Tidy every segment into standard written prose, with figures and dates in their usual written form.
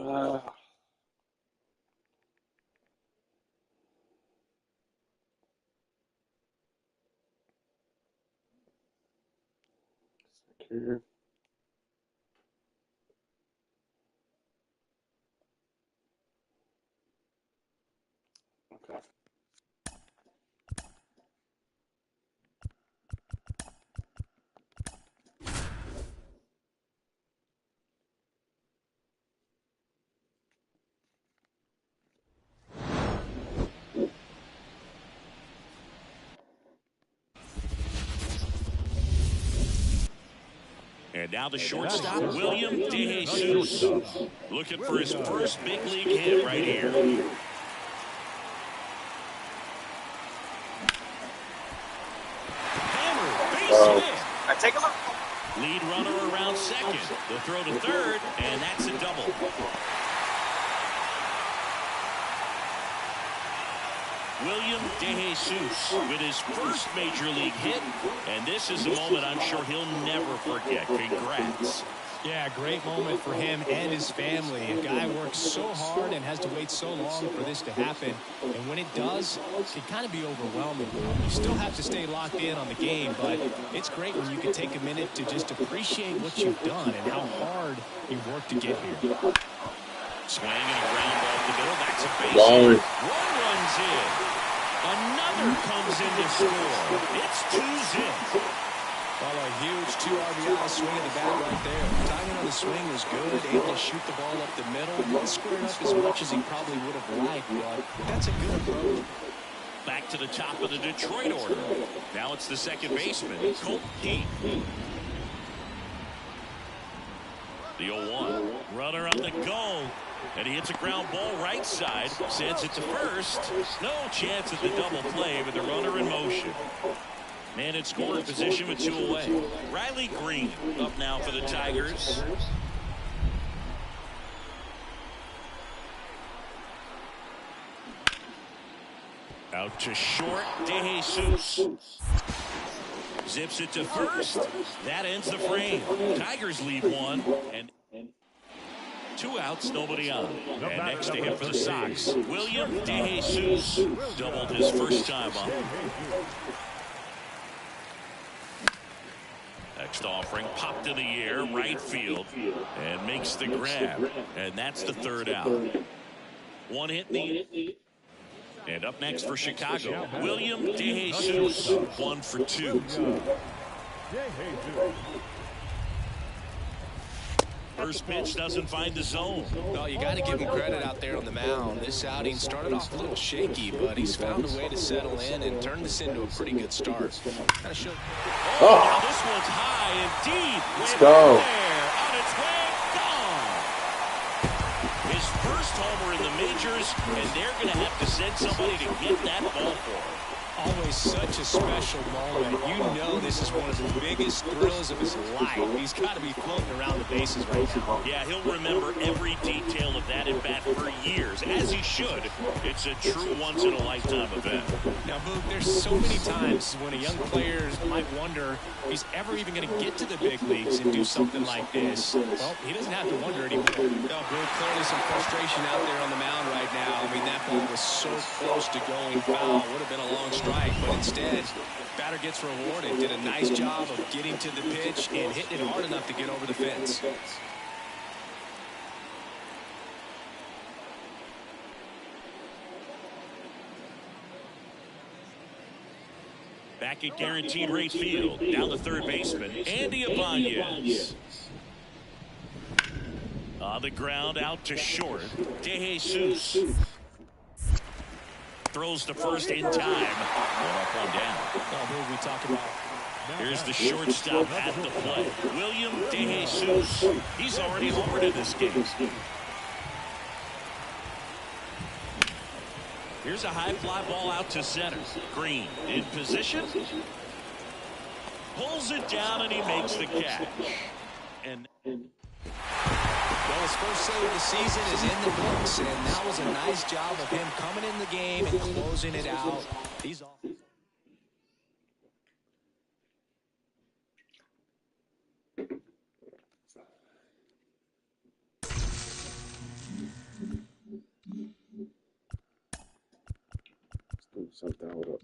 Uh, here. Okay. And now the shortstop, William DeJesus, looking for his first big league hit right here. Hammer, base hit. I take him up. Lead runner around second. The throw to third, and that's a double. William DeJesus with his first major league hit, and this is a moment I'm sure he'll never forget. Congrats. Yeah, great moment for him and his family. A guy works so hard and has to wait so long for this to happen. And when it does, it can kind of be overwhelming. You still have to stay locked in on the game, but it's great when you can take a minute to just appreciate what you've done and how hard you've worked to get here. Swing and a ground ball to the middle. That's a base hit. One runs in. Another comes in to score. It's 2-0. Well, a huge 2 RBI swing at the bat right there. Timing on the swing was good, able to shoot the ball up the middle. Not squared up as much as he probably would have liked, but that's a good approach. Back to the top of the Detroit order. Now it's the second baseman, Colt Heat. The 0-1. Runner on the go. And he hits a ground ball right side. Sends it to first. No chance at the double play with the runner in motion. Man in scoring position with 2 away. Riley Green up now for the Tigers. Out to short, DeJesus. Zips it to first. That ends the frame. Tigers lead 1. And 2 outs, nobody on. And next to him for the Sox, William DeJesus doubled his first time up. Next offering, popped in the air, right field, and makes the grab. And that's the third out. 1 hit in and up next for Chicago, William DeJesus, 1 for 2. First pitch doesn't find the zone. Well, you got to give him credit out there on the mound. This outing started off a little shaky, but he's found a way to settle in and turn this into a pretty good start. Kind of now this one's high indeed. Let's go. On its way, gone. His first homer in the majors, and they're going to have to send somebody to get that ball for him. Always such a special moment. You know this is one of the biggest thrills of his life. He's got to be floating around the bases right now. Yeah, he'll remember every detail of that at bat for years, as he should. It's a true once-in-a-lifetime event. Now, Boog, there's so many times when a young player might wonder if he's ever even going to get to the big leagues and do something like this. Well, he doesn't have to wonder anymore. No, Boog, clearly some frustration out there on the mound right now. I mean, that ball was so close to going foul. Would have been a long strike, but instead, batter gets rewarded. Did a nice job of getting to the pitch and hitting it hard enough to get over the fence. Back at Guaranteed Rate Field, down the third baseman, Andy Ibanez. On the ground, out to short, DeJesus. Throws to first in time. 1 up, 1 down. Oh, we talk about. Here's the shortstop at the plate, William DeJesus. He's already homered in this game. Here's a high fly ball out to center. Green in position. Pulls it down and he makes the catch. And well, his first save of the season is in the books, and that was a nice job of him coming in the game and closing it out. He's off. something. Hold up.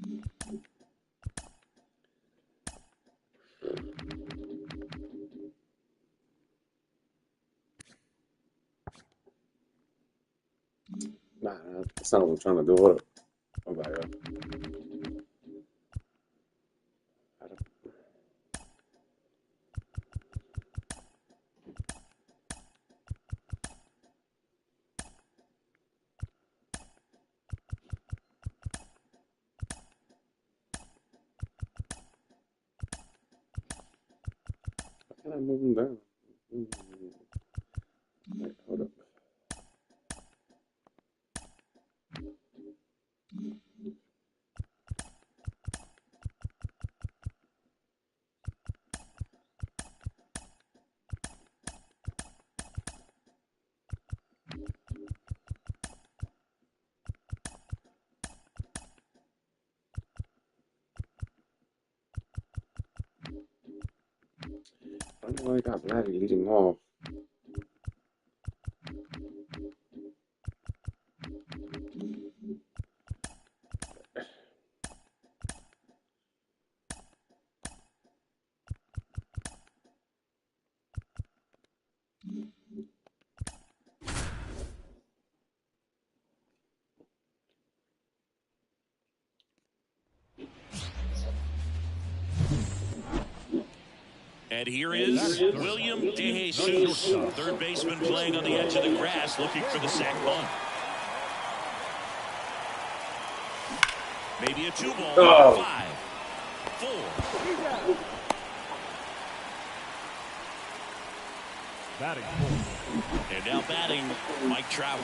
Nah, that's not what I'm trying to do. Hold up. Oh, my God. How can I move him down? Wait, hold up. I don't know why I got Vladdy leading off. And here is William DeJesus, third baseman playing on the edge of the grass, looking for the sac bunt. Maybe a 2-ball, Oh. 5, 4. Batting. And now batting, Mike Trout.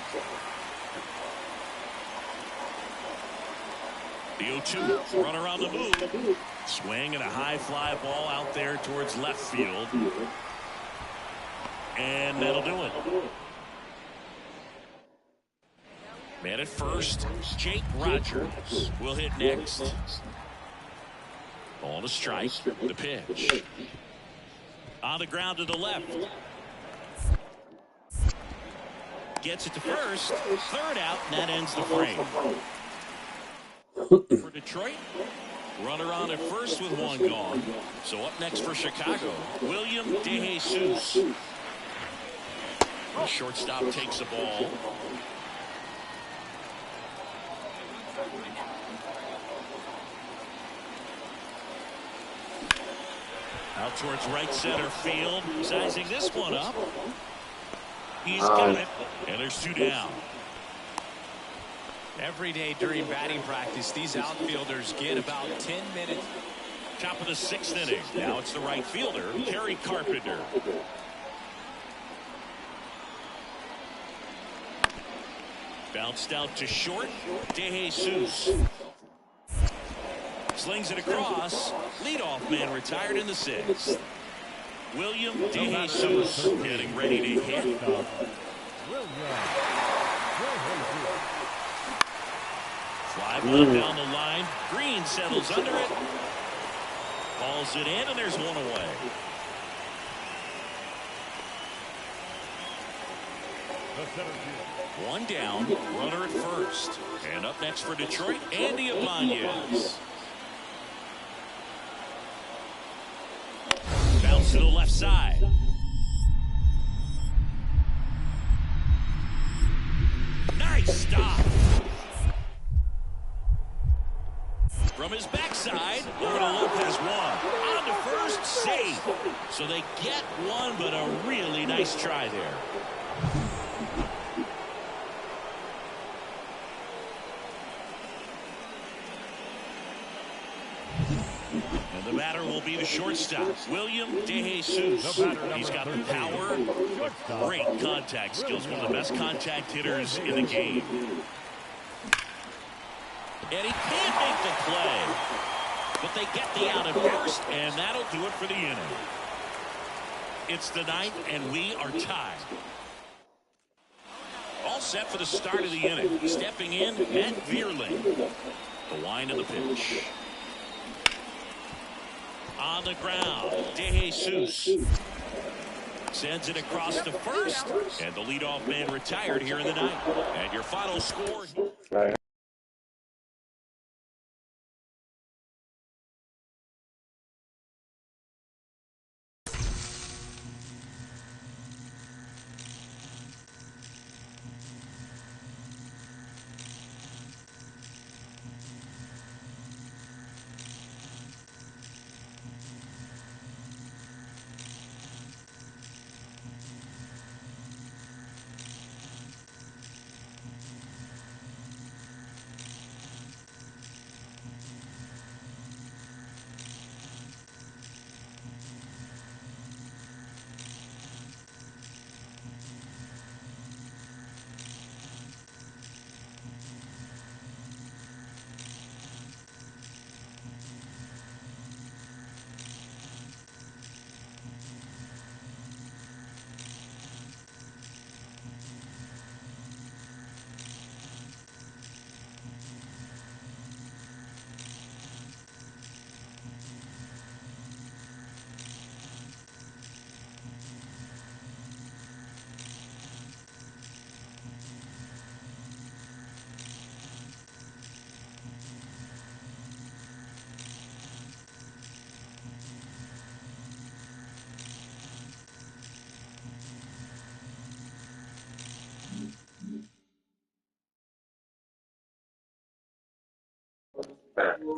The 0-2, runner on the move. Swing and a high fly ball out there towards left field. And that'll do it. Man at first, Jake Rogers will hit next. Ball to strike, the pitch. On the ground to the left. Gets it to first, third out, and that ends the frame. For Detroit, runner on at first with one gone. So up next for Chicago, William DeJesus. The shortstop takes the ball. Out towards right center field, sizing this one up. He's got it, and there's 2 down. Every day during batting practice, these outfielders get about 10 minutes. Top of the 6th inning. Now it's the right fielder, Kerry Carpenter. Bounced out to short, DeJesus. Slings it across. Leadoff man retired in the 6th. William DeJesus getting ready to hit. Fly ball down the line. Green settles under it. Balls it in, and there's one away. One down, runner at first. And up next for Detroit, Andy Ibanez. Bounce to the left side. Nice stop. From his backside, over to Lopez, one. On to first, save. So they get one, but a really nice try there. And the batter will be the shortstop, William DeJesus. He's got the power, great contact skills, one of the best contact hitters in the game. And he can't make the play. But they get the out at first, and that'll do it for the inning. It's the 9th, and we are tied. All set for the start of the inning. Stepping in, Matt Vierling. The wind of the pitch. On the ground, DeJesus. Sends it across to first, and the leadoff man retired here in the 9th. And your final score.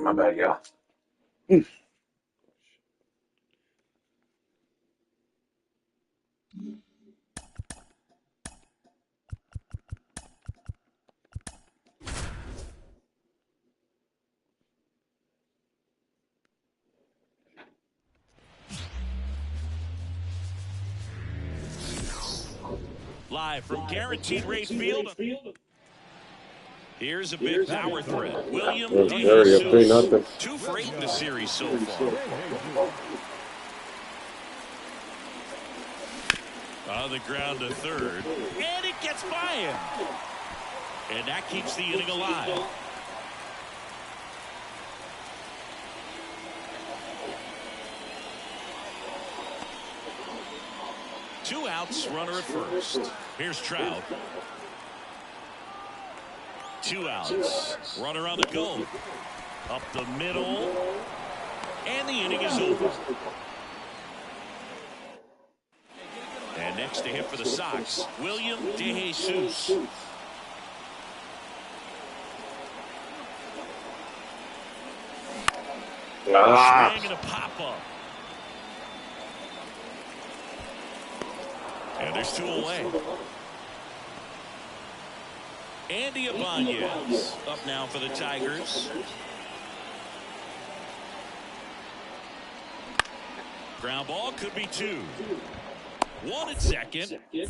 My bad, y'all. Live from Guaranteed Rate Field. Here's a big power threat. William Already up 3-0. 2 for 8 in the series so far. On the ground to third. And it gets by him. And that keeps the inning alive. Two outs, runner at first. Here's Trout. 2 outs. Runner on the go. Up the middle. And the inning is over. And next to hit for the Sox, William DeJesus. Swing and a pop-up. And there's 2 away. Andy Ibanez up now for the Tigers. Ground ball could be 2. 1 at second. And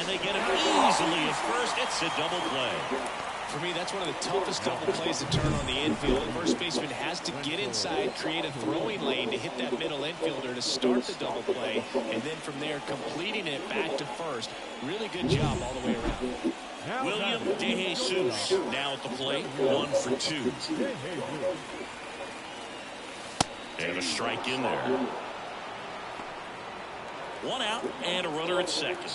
they get him easily at first. It's a double play. For me, that's one of the toughest double plays to turn on the infield. The first baseman has to get inside, create a throwing lane to hit that middle infielder to start the double play, and then from there completing it back to first. Really good job all the way around. William DeJesus now at the plate, 1 for 2. And a strike in there. 1 out and a runner at second.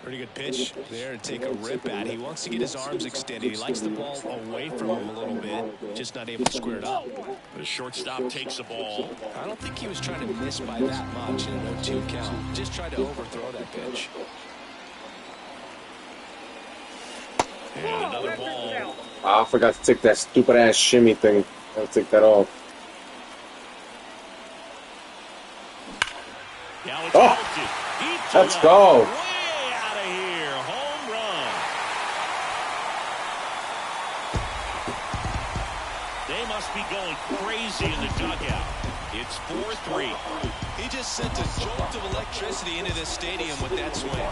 Pretty good pitch there to take a rip at. He wants to get his arms extended. He likes the ball away from him a little bit, just not able to square it up. The shortstop takes the ball. I don't think he was trying to miss by that much in a 0-2 count. Just tried to overthrow that pitch. And another ball. I forgot to take that stupid ass shimmy thing. I'll take that off. Now it's Oh! Let's go. Way out of here. Home run. They must be going crazy in the dugout. It's 4-3. He just sent a jolt of electricity into this stadium with that swing.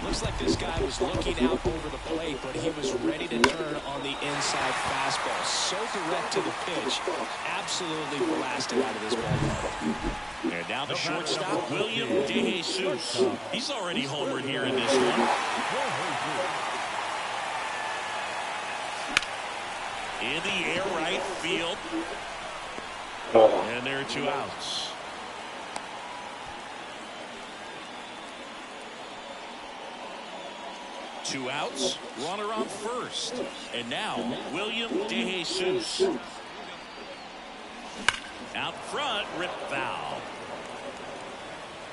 Looks like this guy was looking out over the plate, but he was ready to turn on the inside fastball. So direct to the pitch. Absolutely blasted out of this ball. And now the shortstop, William DeJesus. He's already homered here in this one. In the air right field. And there are 2 outs. Two outs, runner on first. And now, William DeJesus. Out front, rip foul.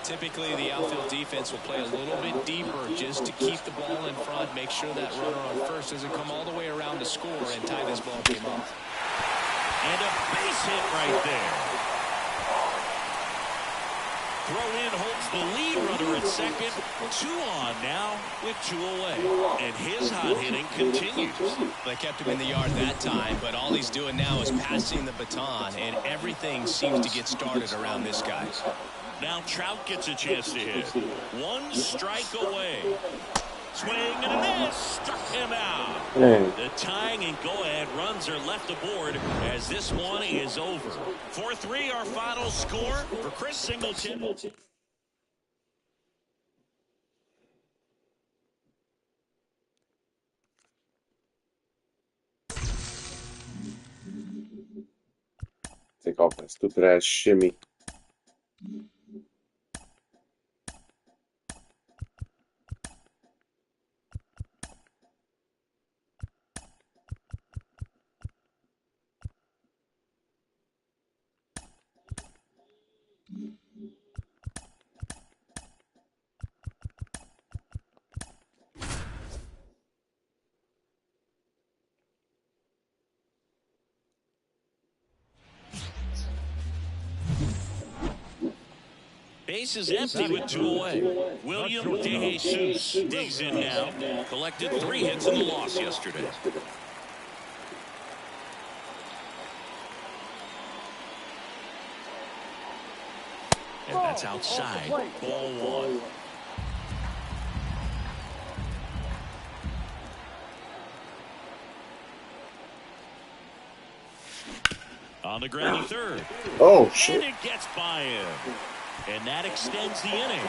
Typically, the outfield defense will play a little bit deeper just to keep the ball in front, make sure that runner on first doesn't come all the way around to score and tie this ball game up. And a base hit right there. Throw in holds the lead runner at second. 2 on now with 2 away. And his hot hitting continues. They kept him in the yard that time, but all he's doing now is passing the baton, and everything seems to get started around this guy. Now Trout gets a chance to hit. 1 strike away. Swing and a miss. Struck him out. The tying and go-ahead runs are left aboard as this one is over. 4-3 our final score for Chris Singleton. Take off that stupid ass shimmy. Base is empty with 2 away. William DeJesus digs in now. Collected 3 hits in the loss yesterday. And that's outside. Ball 1. On the ground to third. Oh, shit. And it gets by him. And that extends the inning.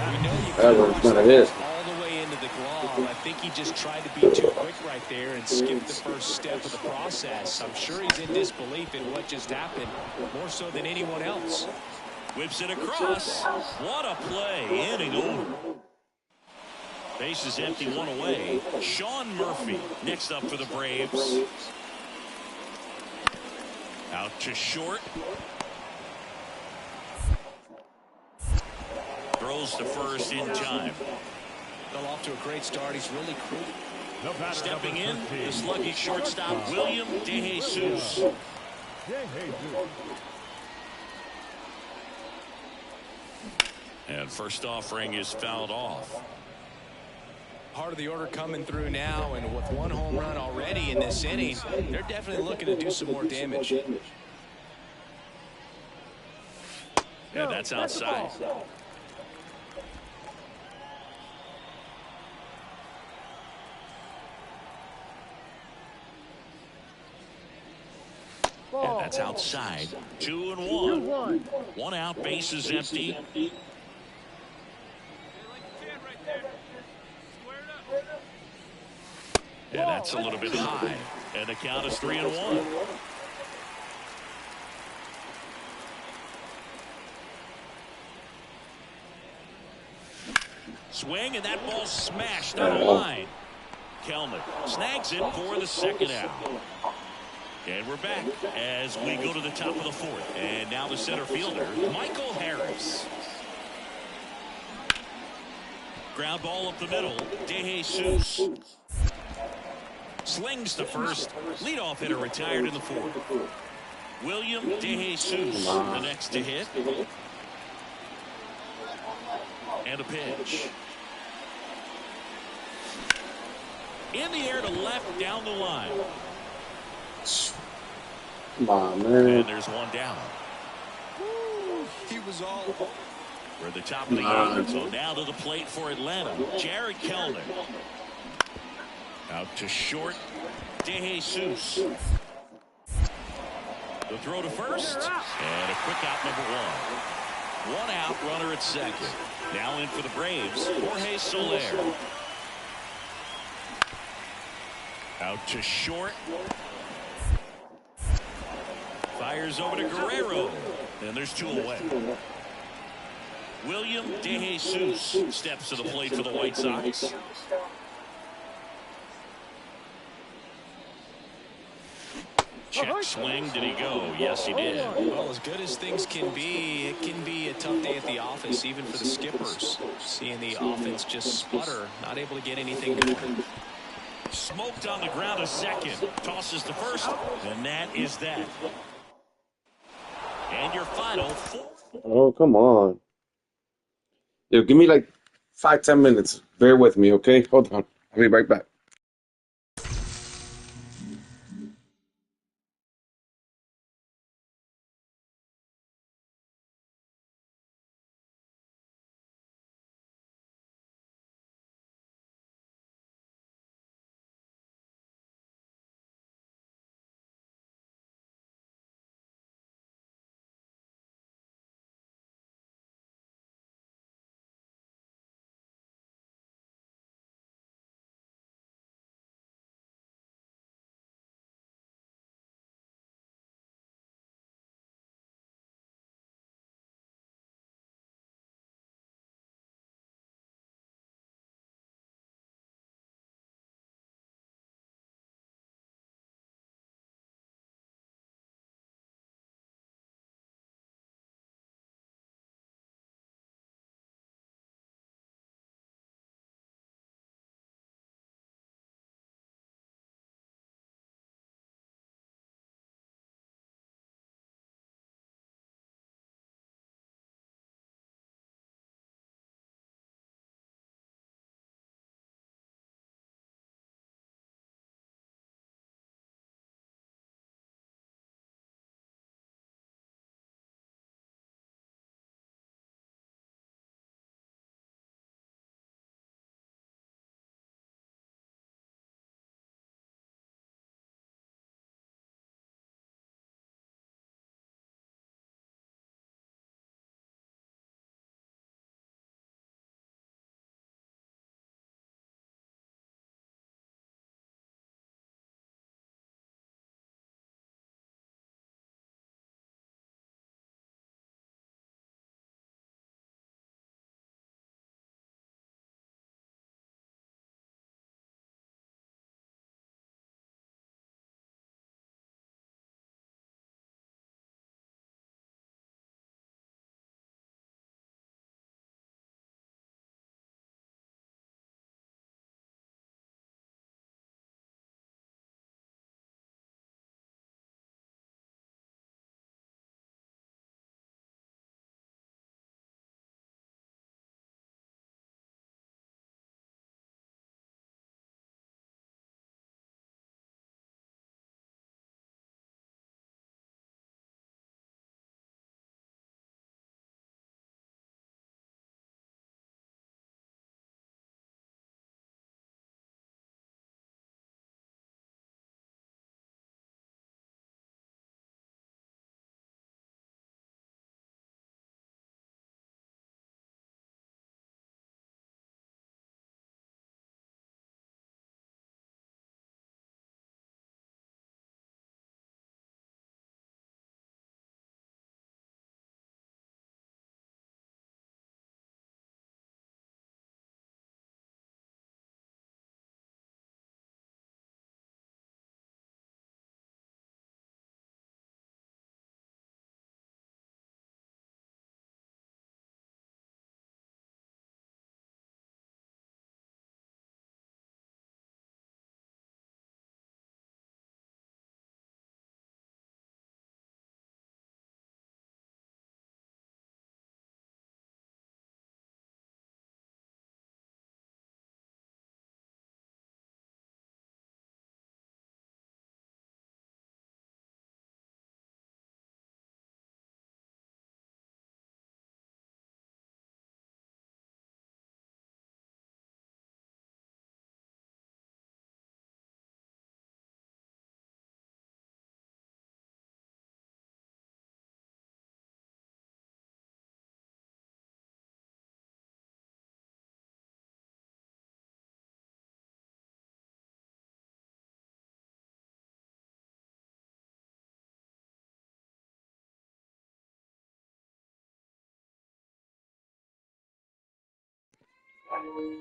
We know you That was what it is. all the way into the glove. I think he just tried to be too quick right there and skipped the first step of the process. I'm sure he's in disbelief in what just happened, more so than anyone else. Whips it across. What a play. Inning over. Base is empty, 1 away. Sean Murphy next up for the Braves. Out to short. Throws to first in time. Fell off to a great start. He's really cool. Stepping in, the sluggish shortstop, William DeJesus. And first offering is fouled off. Part of the order coming through now, and with 1 home run already in this inning, they're definitely looking to do some more damage. Yeah, that's outside. And that's outside. 2-1. 1 out, base is empty. And that's a little bit high. And the count is 3-1. Swing, and that ball smashed on the line. Kelnick snags it for the 2nd out. And we're back as we go to the top of the 4th. And now the center fielder, Michael Harris. Ground ball up the middle, DeJesus. Slings to first. Leadoff hitter retired in the 4th. William DeJesus, the next to hit. And a pitch. In the air to left, down the line. Come on, man. And there's 1 down. He was all... We're at the top of the 8th, so now to the plate for Atlanta. Jared Kelnick. Out to short, DeJesus. The throw to first, and a quick out, number 1. 1 out, runner at 2nd. Now in for the Braves, Jorge Soler. Out to short. Fires over to Guerrero, and there's 2 away. William DeJesus steps to the plate for the White Sox. Check swing. Did he go? Yes, he did. Well, as good as things can be, it can be a tough day at the office, even for the skippers. Seeing the offense just sputter, not able to get anything going. Smoked on the ground to 2nd. Tosses to first, and that is that. And your final 4. Oh, come on. Yo, give me like 5-10 minutes. Bear with me, okay? Hold on. I'll be right back.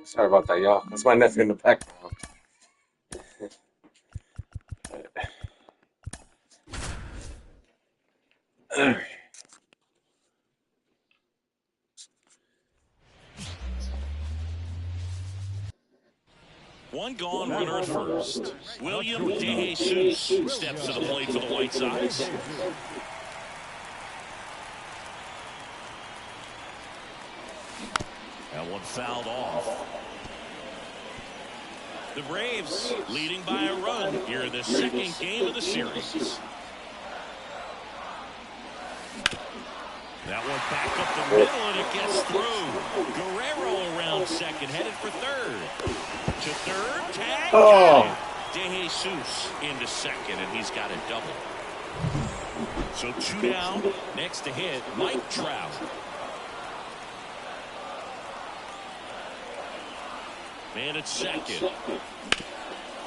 Sorry about that, y'all. That's my nephew in the background. 1 gone, runner at first. William DeJesus steps to the plate for the White Sox. That one fouled off. The Braves leading by a run here in the second game of the series. That one back up the middle, and it gets through. Guerrero around second, headed for third. To third, tag, got it. DeJesus into second, and he's got a double. So 2 down. Next to hit, Mike Trout. Man at second.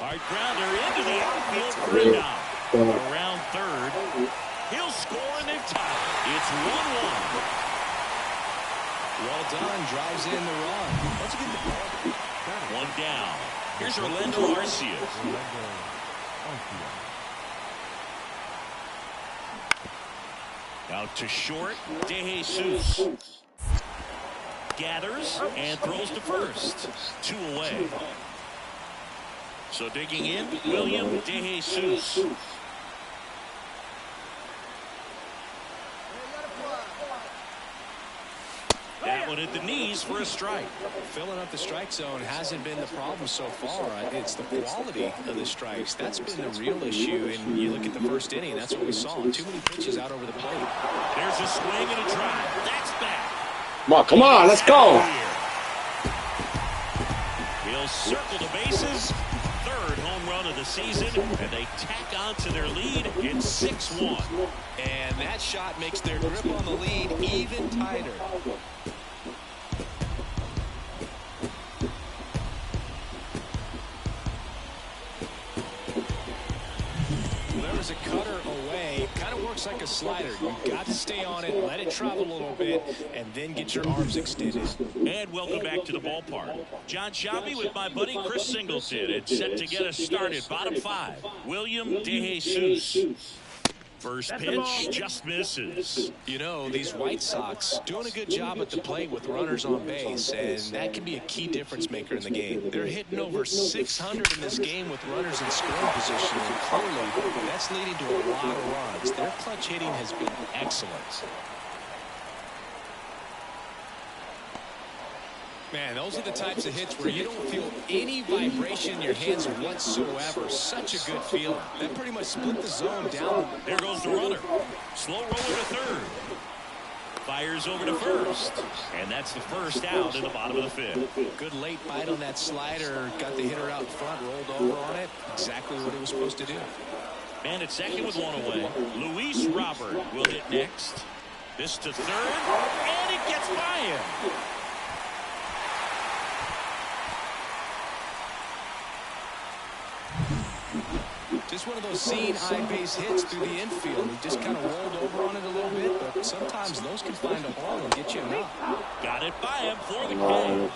Hard grounder into the outfield for a down. Around third. He'll score, and they've tied. It's 1-1. Well done. Drives in the run. Once again, the ball. 1 down. Here's Orlando Arcia. Out to short. DeJesus gathers and throws to first. 2 away. So digging in, William DeJesus. That one at the knees for a strike. Filling up the strike zone hasn't been the problem so far. It's the quality of the strikes. That's been the real issue. And you look at the first inning, that's what we saw. Too many pitches out over the plate. There's a swing and a drive. That's back. Come on, let's go. He'll circle the bases. Third home run of the season, and they tack on to their lead. It's 6-1. And that shot makes their grip on the lead even tighter. There's a cutter away. Kind of works like a slider. You've got to stay on it, let it travel a little bit, and then get your arms extended. And welcome back to the ballpark. John Shabby with my buddy Chris Singleton. It's set to get us started. Bottom 5. William DeJesus. First pitch just misses. You know, these White Sox doing a good job at the plate with runners on base, and that can be a key difference maker in the game. They're hitting over 600 in this game with runners in scoring position, and clearly that's leading to a lot of runs. Their clutch hitting has been excellent. Man, those are the types of hits where you don't feel any vibration in your hands whatsoever. Such a good feeling. That pretty much split the zone down. There goes the runner. Slow roller to third. Fires over to first. And that's the first out in the bottom of the 5th. Good late bite on that slider. Got the hitter out in front, rolled over on it. Exactly what he was supposed to do. Man at second with 1 away. Luis Robert will hit next. This to third. And it gets by him. Just one of those seeing eye base hits through the infield. He just kind of rolled over on it a little bit, but sometimes those can find a hole and get you a knock. Got it by him for the K.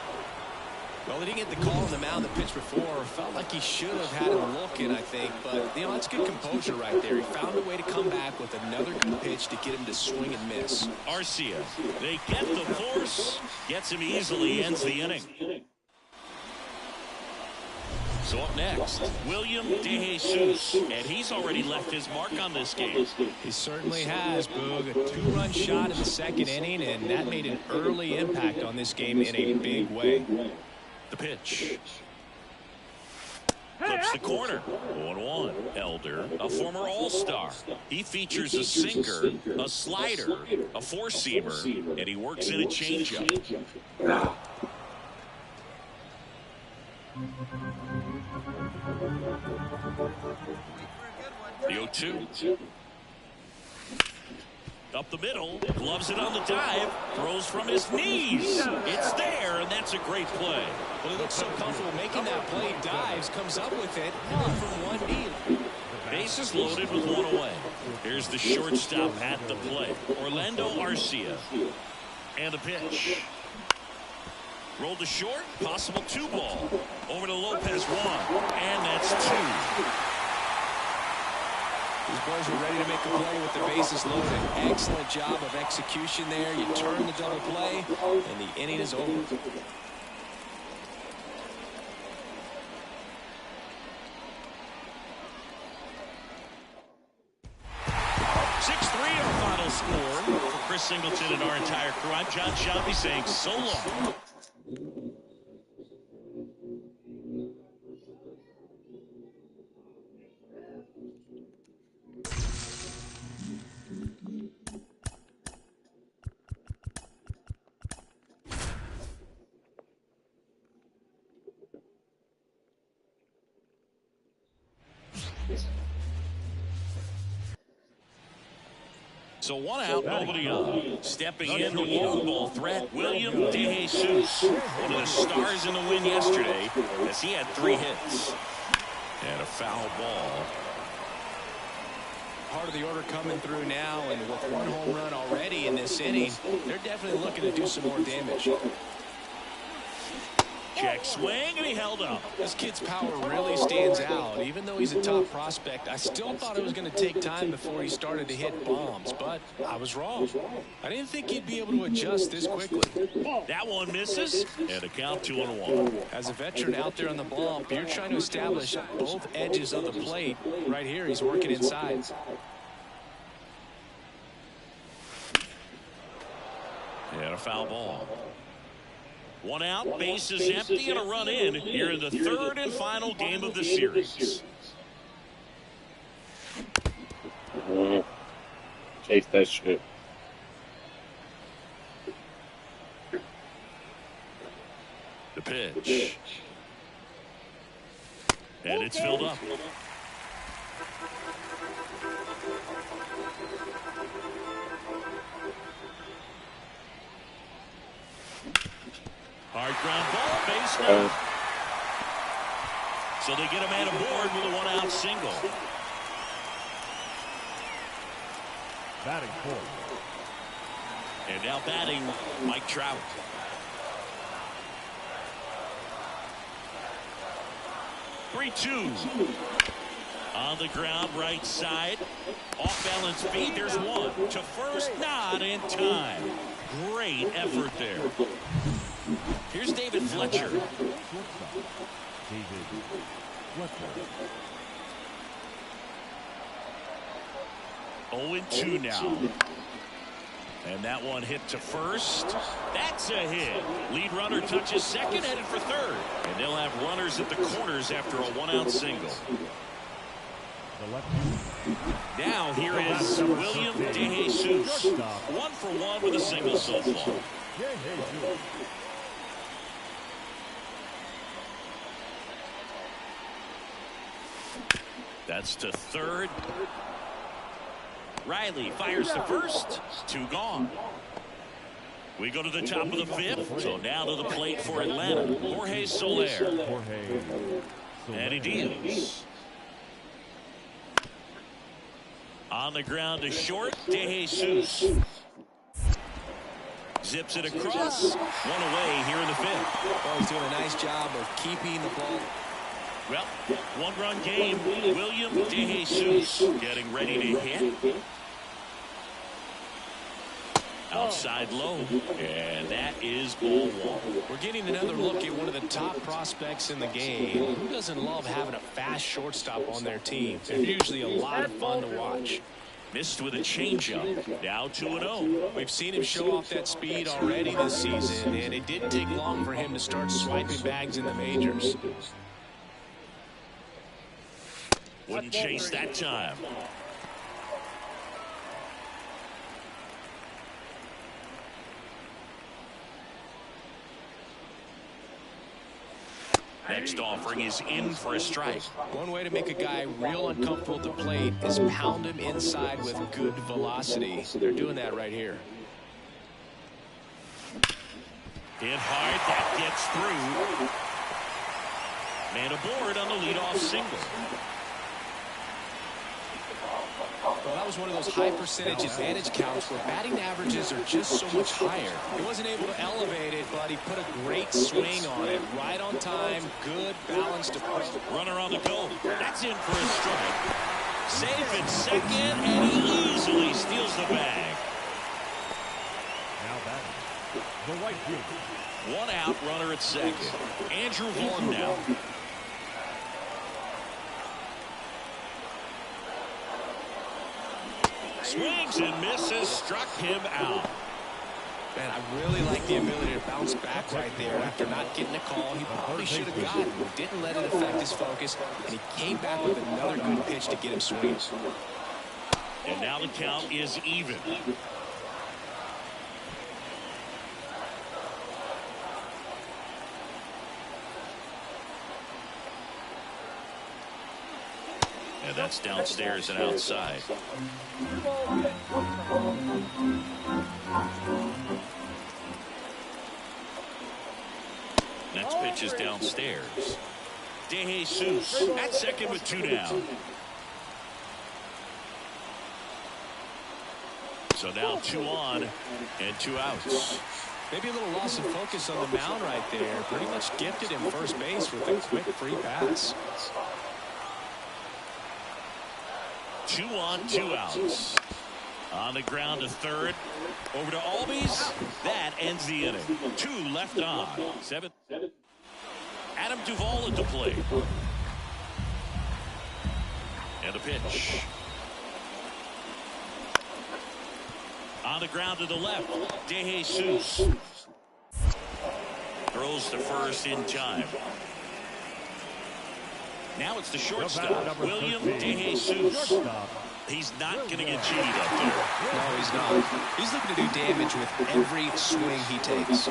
Well, he didn't get the call on the mound the pitch before. Felt like he should have had him looking, I think. But, you know, that's good composure right there. He found a way to come back with another good pitch to get him to swing and miss. Arcia, they get the force. Gets him easily, ends the inning. So up next, William DeJesus, and he's already left his mark on this game. He certainly has, Boog. A 2-run shot in the second inning, and that made an early impact on this game in a big way. The pitch. Flips the corner. 1-1. Elder, a former All-Star. He features a sinker, a slider, a four-seamer, and he works in a changeup. The 0-2. Up the middle, gloves it on the dive, throws from his knees. It's there, and that's a great play. Well, he looks so comfortable making that play, dives, comes up with it, all from one knee. Bases loaded with 1 away. Here's the shortstop at the plate, Orlando Arcia. And the pitch. Rolled to short, possible 2 ball. Over to Lopez, 1, and that's 2. These boys were ready to make a play with the bases loaded. Excellent job of execution there. You turn the double play, and the inning is over. 6-3 our final score. For Chris Singleton and our entire crew, I'm John Shelby saying so long. So 1 out, nobody on. Stepping in the long ball threat, William DeJesus, one of the stars in the win yesterday, as he had 3 hits. And a foul ball. Part of the order coming through now, and with 1 home run already in this inning, they're definitely looking to do some more damage. Check swing, and he held up. This kid's power really stands out. Even though he's a top prospect, I still thought it was going to take time before he started to hit bombs, but I was wrong. I didn't think he'd be able to adjust this quickly. That one misses, and a count 2-1. As a veteran out there on the bump, you're trying to establish both edges of the plate. Right here, he's working inside. And a foul ball. 1 out, bases empty, and a run in here in the 3rd and final game of the series. Chase that shit. The pitch. And it's filled up. Hard ground ball, base knock. So they get a man aboard with a 1-out single. Batting fourth. And now batting, Mike Trout. Three-2. On the ground, right side. Off balance feet. There's 1 to first, not in time. Great effort there. Here's David Fletcher. David Fletcher. 0-2 now. And that one hit to first. That's a hit. Lead runner touches second, headed for third. And they'll have runners at the corners after a 1-out single. Now here is William DeJesus. 1 for 1 with a single so far. That's to third. Riley fires to first. 2 gone. We go to the top of the 5th. So now to the plate for Atlanta. Jorge Soler. And he deals. On the ground to short. DeJesus. Zips it across. 1 away here in the 5th. Well, he's doing a nice job of keeping the ball. Well, 1-run game. William DeJesus getting ready to hit. Outside low. And that is ball 1. We're getting another look at one of the top prospects in the game. Who doesn't love having a fast shortstop on their team? They're usually a lot of fun to watch. Missed with a changeup. Now 2-0. We've seen him show off that speed already this season, and it didn't take long for him to start swiping bags in the majors. Wouldn't chase that time. Next offering is in for a strike. One way to make a guy real uncomfortable at the plate is pound him inside with good velocity. They're doing that right here. Hit hard, that gets through. Man aboard on the leadoff single. Well, that was one of those high percentage advantage counts where batting averages are just so much higher. He wasn't able to elevate it, but he put a great swing on it. Right on time, good, balanced approach. Runner on the go. That's in for a strike. Safe at second, and he easily steals the bag. Now batting, the right fielder. One out, runner at second. Andrew Vaughn now. Swings and misses, struck him out. Man, I really like the ability to bounce back right there after not getting a call he probably should have gotten. Didn't let it affect his focus, and he came back with another good pitch to get him swinging. And now the count is even. And that's downstairs and outside. Next pitch is downstairs. DeJesus at second with 2 down. So now 2 on and 2 outs. Maybe a little loss of focus on the mound right there. Pretty much gifted him first base with a quick free pass. 2 on, 2 outs. On the ground to third. Over to Albies. That ends the inning. 2 left on. 7. Adam Duvall at the plate. And a pitch. On the ground to the left. DeJesus. Throws to first in time. Now it's the shortstop, William DeJesus. He's not going to get cheated up there. No, he's not. He's looking to do damage with every swing he takes.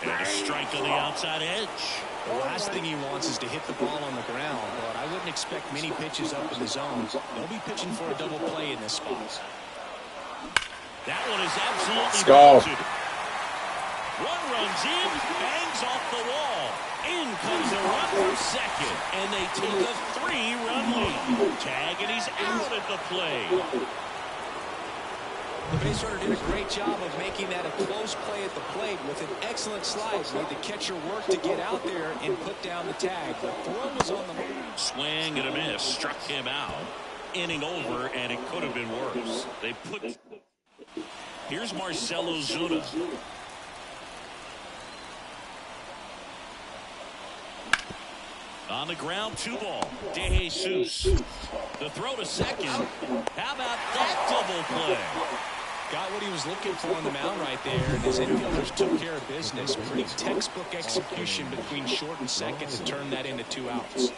And a strike on the outside edge. The last thing he wants is to hit the ball on the ground, but I wouldn't expect many pitches up in the zone. They'll be pitching for a double play in this spot. That one is absolutely Let's go. bolted. One runs in, bangs off the wall. In comes the run from second, and they take a 3-run lead. Tag, and he's out at the plate. The base runner did a great job of making that a close play at the plate with an excellent slide. Made the catcher work to get out there and put down the tag. The throw was on the move. Swing and a miss, struck him out. Inning over, and it could have been worse. They put. Here's Marcelo Zuna. On the ground, 2 ball. DeJesus. The throw to second. How about that double play? Got what he was looking for on the mound right there, and his infielders took care of business. Pretty textbook execution between short and second to turn that into 2 outs.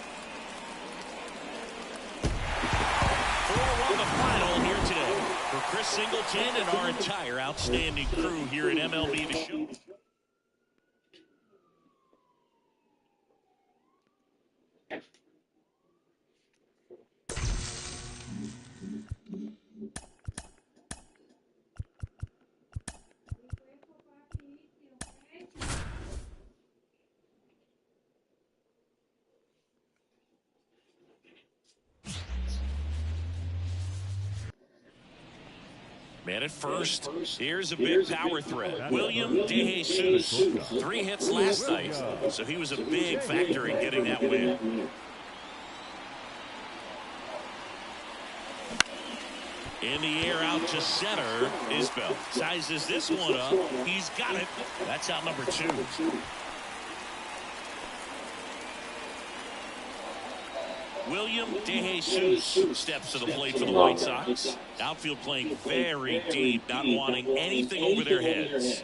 4-1 the final here today. For Chris Singleton and our entire outstanding crew here at MLB The Show. Man at first, here's a big power threat. William DeJesus, 3 hits last night, so he was a big factor in getting that win. In the air out to center, Isbell sizes this one up. He's got it. That's out number 2. William DeJesus steps to the plate for the White Sox. Outfield playing very deep, not wanting anything over their heads.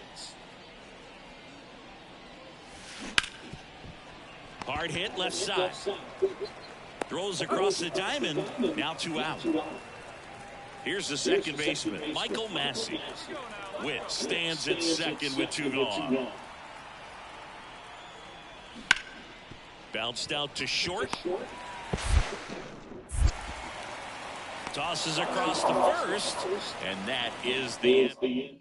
Hard hit left side. Throws across the diamond. Now 2 out. Here's the second baseman, Michael Massey. Witt stands at second with 2 gone. Bounced out to short. Tosses across the first, and that is the end.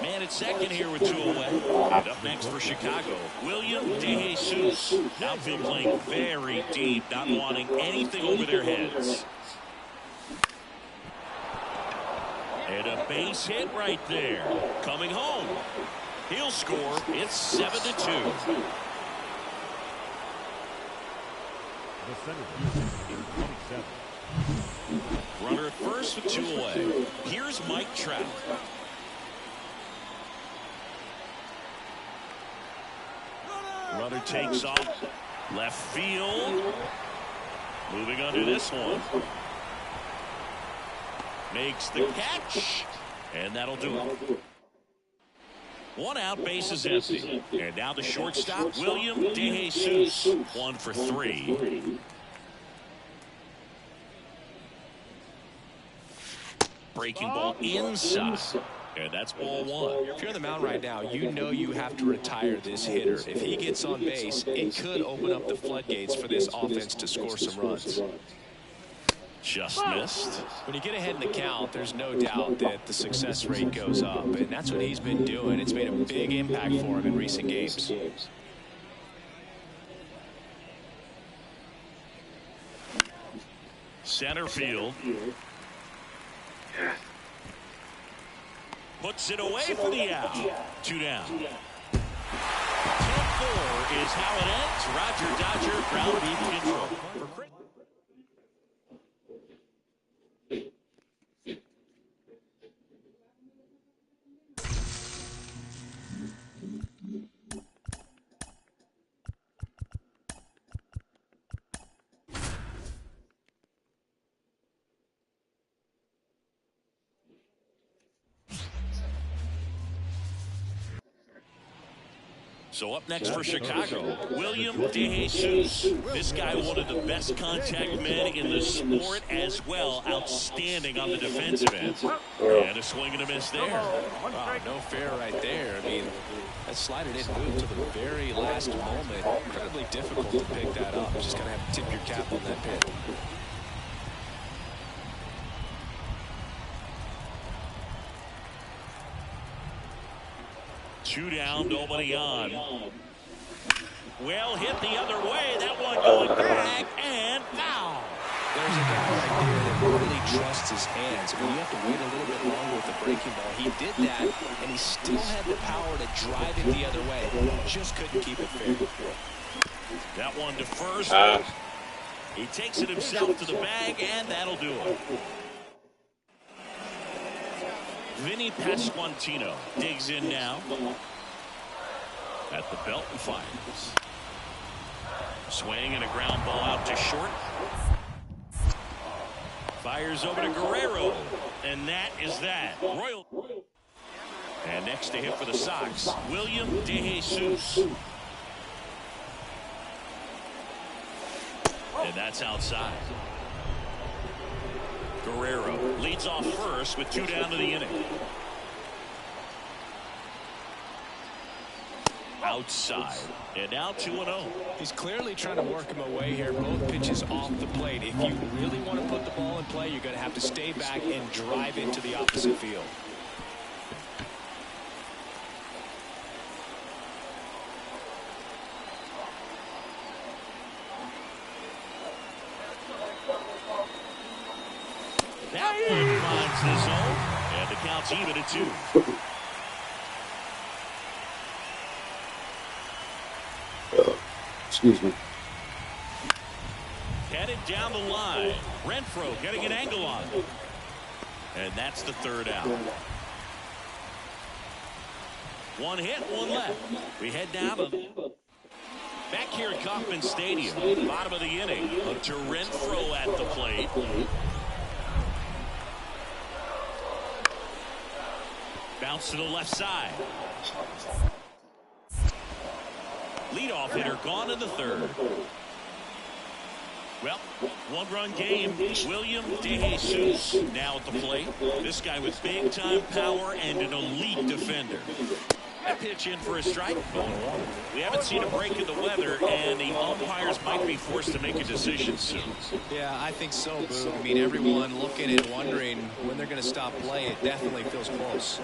Man at second here with 2 away. And up next for Chicago, William DeJesus. Outfield playing very deep, not wanting anything over their heads. And a base hit right there. Coming home. He'll score. It's 7-2. The center fielder, 27. Runner at first with 2 away. Here's Mike Trout. Runner takes off. Left field. Moving under this one. Makes the catch. And that'll do it. 1 out, base is empty. And now the shortstop, William DeJesus. 1 for 3. Breaking ball inside. And that's ball 1. If you're on the mound right now, you know you have to retire this hitter. If he gets on base, it could open up the floodgates for this offense to score some runs. Just missed. When you get ahead in the count, there's no doubt that the success rate goes up, and that's what he's been doing. It's made a big impact for him in recent games. Center field. Puts it away for the out. 2 down. 10-4 is how it ends. Roger Dodger, ground beat control. So up next for Chicago, William DeJesus. This guy, one of the best contact men in the sport as well. Outstanding on the defensive end. And a swing and a miss there. Wow, no fair right there. I mean, that slider didn't move to the very last moment. Incredibly difficult to pick that up. Just going to have to tip your cap on that pit. Two down, nobody on. Well hit the other way. That one going back and foul. There's a guy right there that really trusts his hands. I mean, you have to wait a little bit longer with the breaking ball. He did that, and he still had the power to drive it the other way. Just couldn't keep it fair. That one to first. He takes it himself to the bag, and that'll do it. Vinny Pasquantino digs in now. At the belt and fires. Swing and a ground ball out to short. Fires over to Guerrero. And that is that. Royal. And next to hit for the Sox, William DeJesus. And that's outside. Guerrero leads off first with 2 down to the inning. Outside. And now 2-0. He's clearly trying to work him away here. Both pitches off the plate. If you really want to put the ball in play, you're going to have to stay back and drive into the opposite field. That one finds the zone. And the count's even at 2. Excuse me. Headed down the line. Renfroe getting an angle on it. And that's the 3rd out. 1 hit, 1 left. We head down back here at Kauffman Stadium. Bottom of the inning. Look to Renfroe at the plate. Bounce to the left side. Leadoff hitter gone in the 3rd. Well, 1-run game. William DeJesus now at the plate. This guy with big-time power and an elite defender. That pitch in for a strike. We haven't seen a break in the weather, and the umpires might be forced to make a decision soon. Yeah, I think so, Boog. I mean, everyone looking and wondering when they're going to stop play. It definitely feels close.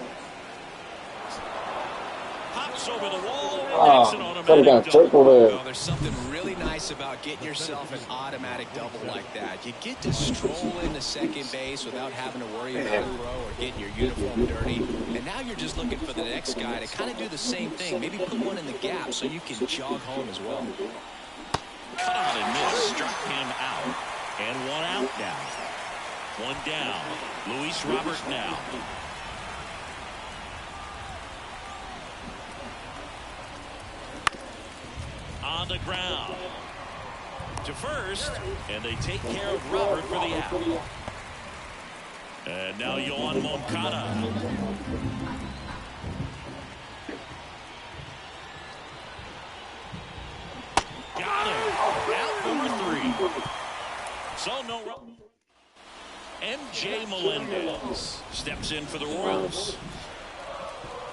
Hops over the wall, and that's an Ah, some automatic got triple double. there. Well, there's something really nice about getting yourself an automatic double like that. You get to stroll into second base without having to worry about a Man. throw or getting your uniform dirty. And now you're just looking for the next guy to kind of do the same thing. Maybe put one in the gap so you can jog home as well. Cut on and miss. Struck him out. And one out now. One down. Luis Robert now. On the ground. To first. And they take care of Robert for the out. And now Yohan Moncada. Got him. Out number 3. So no run. MJ Melendez steps in for the Royals.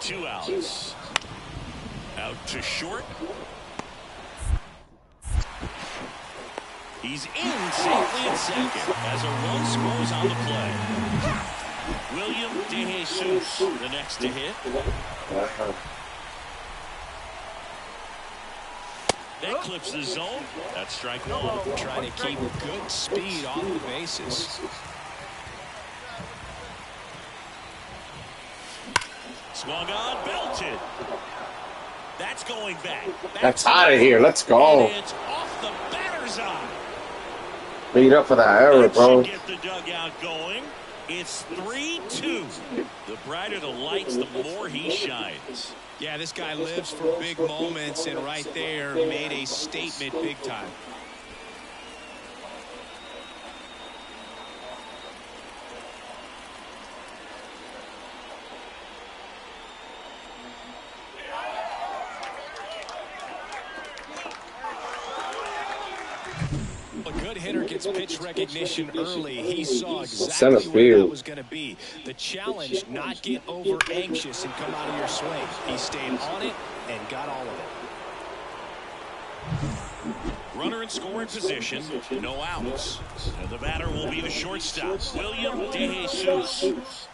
2 outs. Out to short. He's in safely at second as a run scores on the play. William DeJesus, the next to hit. That clips the zone. That's strike 1. Trying to keep good speed off the bases. Swung on, belted. That's going back. That's out of here. Let's go. And it's off the batter's eye. Beat up for that error, That bro. should get the dugout going. It's 3-2. The brighter the lights, the more he shines. Yeah, this guy lives for big moments, and right there made a statement big time. A good hitter gets pitch recognition early. He saw exactly where that was going to be. The challenge, not get over anxious and come out of your swing. He stayed on it and got all of it. Runner in scoring position, no outs. And the batter will be the shortstop, William DeJesus.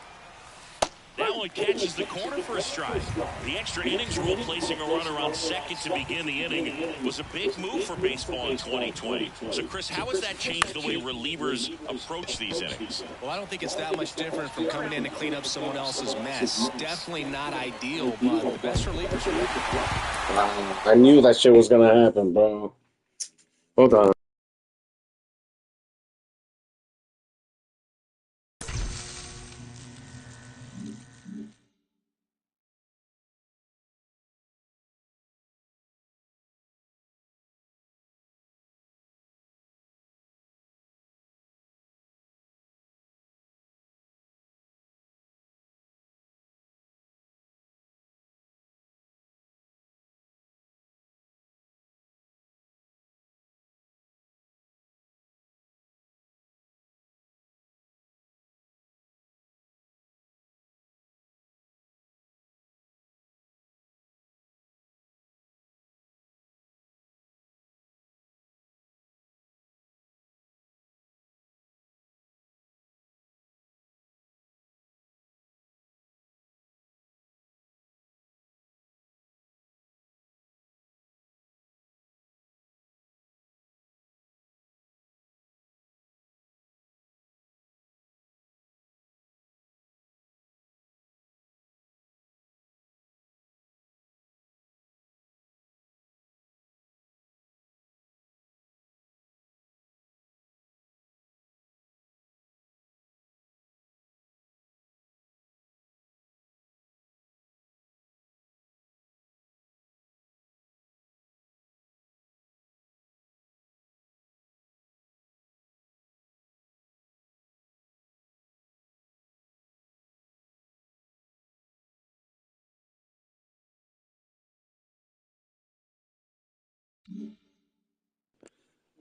That one catches the corner for a strike. The extra innings rule placing a runner on second to begin the inning was a big move for baseball in 2020. So, Chris, how has that changed the way relievers approach these innings? Well, I don't think it's that much different from coming in to clean up someone else's mess. Definitely not ideal, but the best relievers are looking. I knew that shit was gonna happen, bro. Hold on.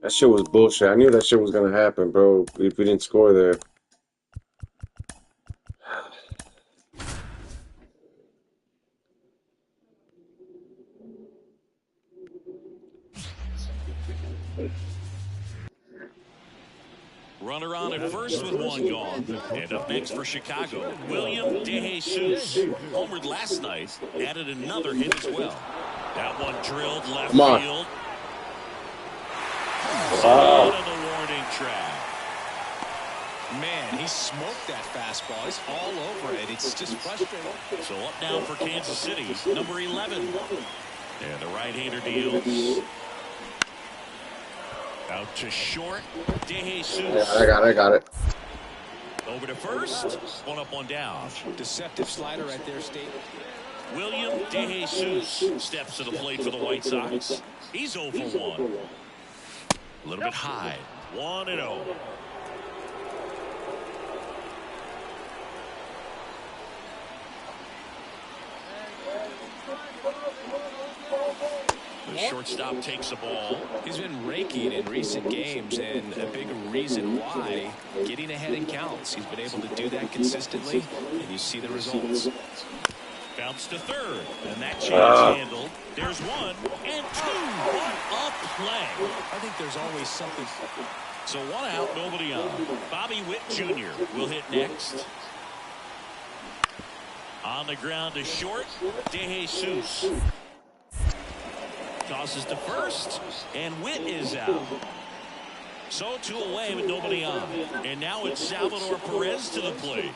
That shit was bullshit. I knew that shit was gonna happen, bro. If we didn't score there. Runner on at first with one gone. And up next for Chicago, William DeJesus. Homered last night, added another hit as well. That one drilled left Come on. field. Oh. Out of the warning track. Man, he smoked that fastball. He's all over it. It's just frustrating. So up now for Kansas City, number 11. And the right-hander deals. Out to short, DeJesus. Yeah, I got it. Over to first, one up, one down. Deceptive slider right there, Steve. William DeJesus steps to the plate for the White Sox. He's 0 for 1. A little bit high, 1-0. The shortstop takes the ball. He's been raking in recent games, and a big reason why, getting ahead in counts. He's been able to do that consistently, and you see the results. Bounce to third, and that chance handled. There's 1 and 2. What a play. I think there's always something. So 1 out, nobody on. Bobby Witt Jr. will hit next. On the ground to short, DeJesus. Tosses to first, and Witt is out. So 2 away with nobody on. And now it's Salvador Perez to the plate.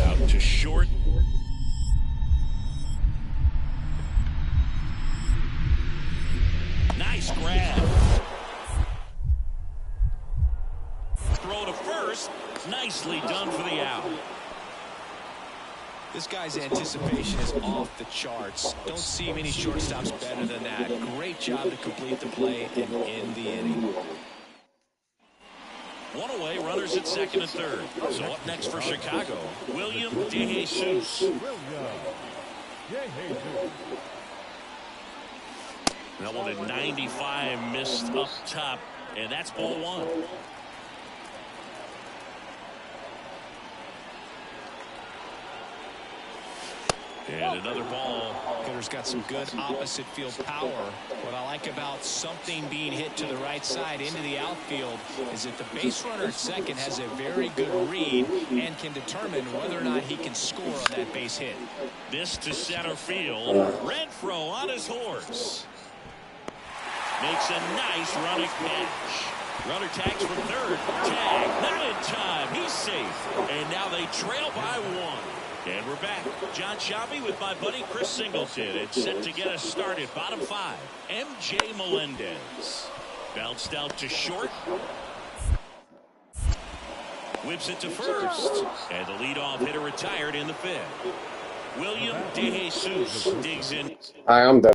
Out to short. Nice grab. Throw to first. Nicely done for the out. This guy's anticipation is off the charts. Don't see many shortstops better than that. Great job to complete the play and end the inning. 1 away, runners at second and third. So up next for Chicago, William DeJesus. That one at 95, missed up top, and that's ball 1. And another ball. Hitter's got some good opposite field power. What I like about something being hit to the right side into the outfield is that the base runner at second has a very good read and can determine whether or not he can score on that base hit. This to center field. Renfroe on his horse. Makes a nice running catch. Runner tags from third. Tag, not in time. He's safe. And now they trail by 1. And we're back. John Shabby with my buddy Chris Singleton. It's set to get us started. Bottom 5. MJ Melendez. Bounced out to short. Whips it to first. And the leadoff hitter retired in the 5th. William DeJesus digs in. I'm done.